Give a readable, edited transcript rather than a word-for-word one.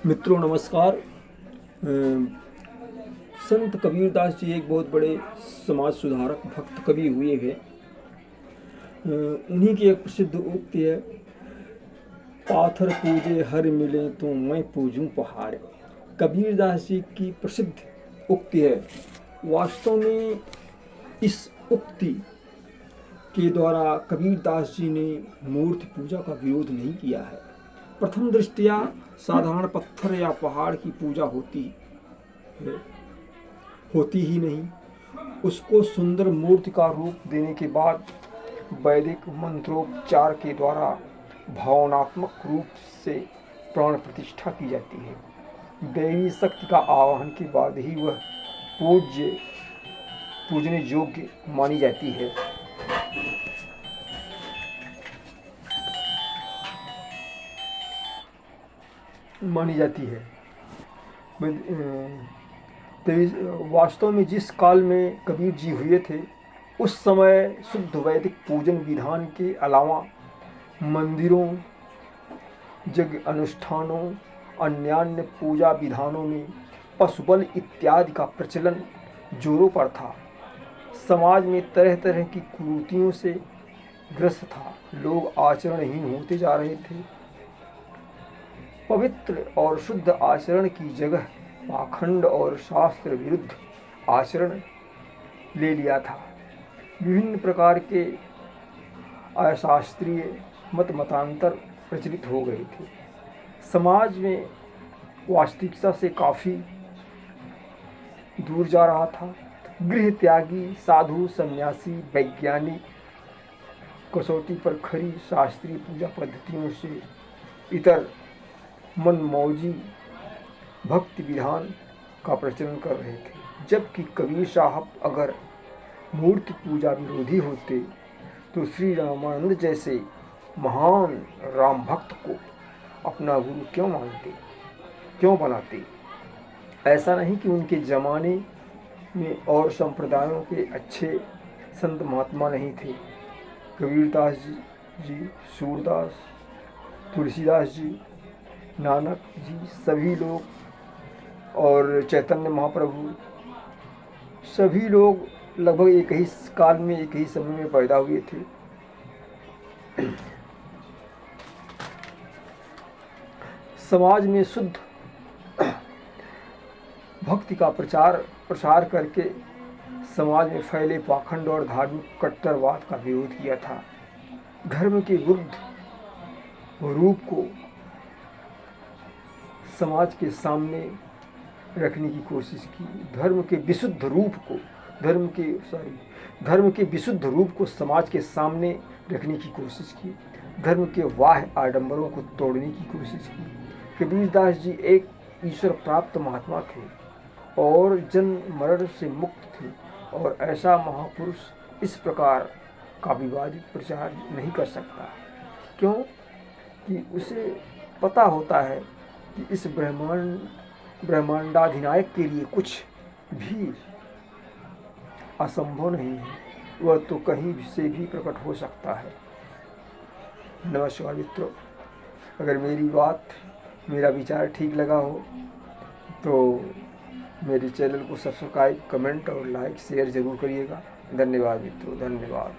मित्रों नमस्कार। संत कबीरदास जी एक बहुत बड़े समाज सुधारक भक्त कवि हुए हैं। उन्हीं की एक प्रसिद्ध उक्ति है, पाथर पूजे हर मिले तो मैं पूजूं पहाड़। कबीरदास जी की प्रसिद्ध उक्ति है। वास्तव में इस उक्ति के द्वारा कबीरदास जी ने मूर्ति पूजा का विरोध नहीं किया है। प्रथम दृष्टया साधारण पत्थर या पहाड़ की पूजा होती ही नहीं, उसको सुंदर मूर्ति का रूप देने के बाद वैदिक मंत्रोपचार के द्वारा भावनात्मक रूप से प्राण प्रतिष्ठा की जाती है। दैवी शक्ति का आवाहन के बाद ही वह पूजने योग्य मानी जाती है। वास्तव में जिस काल में कबीर जी हुए थे, उस समय शुद्ध वैदिक पूजन विधान के अलावा मंदिरों, यज्ञ अनुष्ठानों, अन्यान्य पूजा विधानों में पशुबल इत्यादि का प्रचलन जोरों पर था। समाज में तरह तरह की कुरीतियों से ग्रस्त था। लोग आचरणहीन होते जा रहे थे। पवित्र और शुद्ध आचरण की जगह पाखंड और शास्त्र विरुद्ध आचरण ले लिया था। विभिन्न प्रकार के अशास्त्रीय मतांतर प्रचलित हो गए थे। समाज में वास्तविकता से काफ़ी दूर जा रहा था। गृह त्यागी साधु सन्यासी वैज्ञानिक कसौटी पर खरी शास्त्रीय पूजा पद्धतियों से इतर मनमौजी भक्ति विधान का प्रचलन कर रहे थे। जबकि कबीर साहब अगर मूर्ति पूजा विरोधी होते तो श्री रामानंद जैसे महान राम भक्त को अपना गुरु क्यों बनाते। ऐसा नहीं कि उनके ज़माने में और संप्रदायों के अच्छे संत महात्मा नहीं थे। कबीरदास जी, सूरदास, तुलसीदास जी, नानक जी, सभी लोग और चैतन्य महाप्रभु, सभी लोग लगभग एक ही काल में एक ही समय में पैदा हुए थे। समाज में शुद्ध भक्ति का प्रसार करके समाज में फैले पाखंड और धार्मिक कट्टरवाद का विरोध किया था। धर्म के विरुद्ध रूप को समाज के सामने रखने की कोशिश की। धर्म के विशुद्ध रूप को समाज के सामने रखने की कोशिश की। धर्म के बाह्य आडंबरों को तोड़ने की कोशिश की। कबीरदास जी एक ईश्वर प्राप्त महात्मा थे और जन्म मरण से मुक्त थे, और ऐसा महापुरुष इस प्रकार का विवादित प्रचार नहीं कर सकता, क्योंकि उसे पता होता है कि इस ब्रह्मांडाधिनायक के लिए कुछ भी असंभव नहीं है। वह तो कहीं से भी प्रकट हो सकता है। नमस्कार मित्रों, अगर मेरा विचार ठीक लगा हो तो मेरे चैनल को सब्सक्राइब, कमेंट और लाइक शेयर ज़रूर करिएगा। धन्यवाद मित्रों, धन्यवाद।